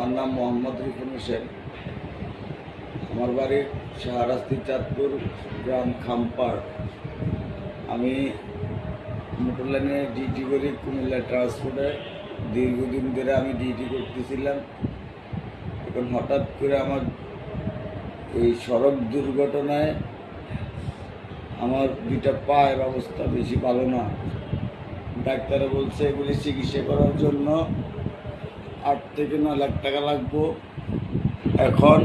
আমার নাম মোহাম্মদ রিফুন হোসেন। আমার বাড়ি শাহরাস্তি চাঁদপুর, গ্রাম খাম্পাড়। আমি মোটর লাইনে ডিউটি করি, কুমিল্লা ট্রান্সপোর্টে। দীর্ঘদিন ধরে আমি ডিউটি করতেছিলাম। এখন হঠাৎ করে আমার এই সড়ক দুর্ঘটনায় আমার দুইটা পায়ের অবস্থা বেশি ভালো না। ডাক্তারে বলছে এগুলি চিকিৎসা করার জন্য 8 থেকে 9 লাখ টাকা লাগবো। এখন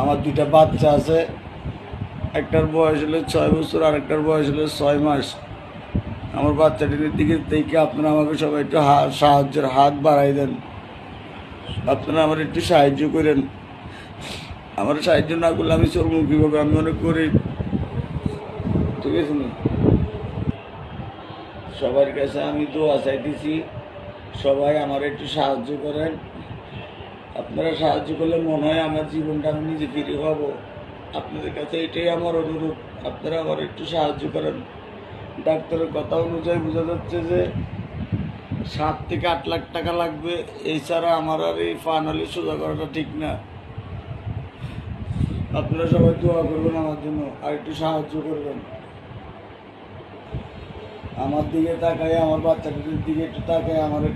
আমার দুইটা বাচ্চা আছে, একটার বয়স হলো 6 বছর আর একটার বয়স হলো 6 মাস। আমার বাচ্চাটির দিকে দেখে আপনারা আমাকে সবাই একটু সাহায্যের হাত বাড়াই দেন। আপনারা আমার একটু সাহায্য করেন। আমার সাহায্য না করলে আমি চলবো কীভাবে? আমি অনেক গরিব, ঠিক আছে না? সবার কাছে আমি দোয়া চাইতেছি, সবাই আমার একটু সাহায্য করেন। আপনারা সাহায্য করলে মনে হয় আমার জীবনটা আমি নিজে ফিরে পাবো। আপনাদের কাছে এটাই আমার অনুরোধ, আপনারা আমার একটু সাহায্য করেন। ডাক্তারের কথা অনুযায়ী বোঝা যাচ্ছে যে 7 থেকে 8 লাখ টাকা লাগবে। এছাড়া আমার আর এই ফাইনালি সোজা করাটা ঠিক না। আপনারা সবাই দোয়া করবেন আমার জন্য, আর একটু সাহায্য করবেন। আমার দিকে তাকায়, আমার বাচ্চাটির দিকে একটু তাকায় আমার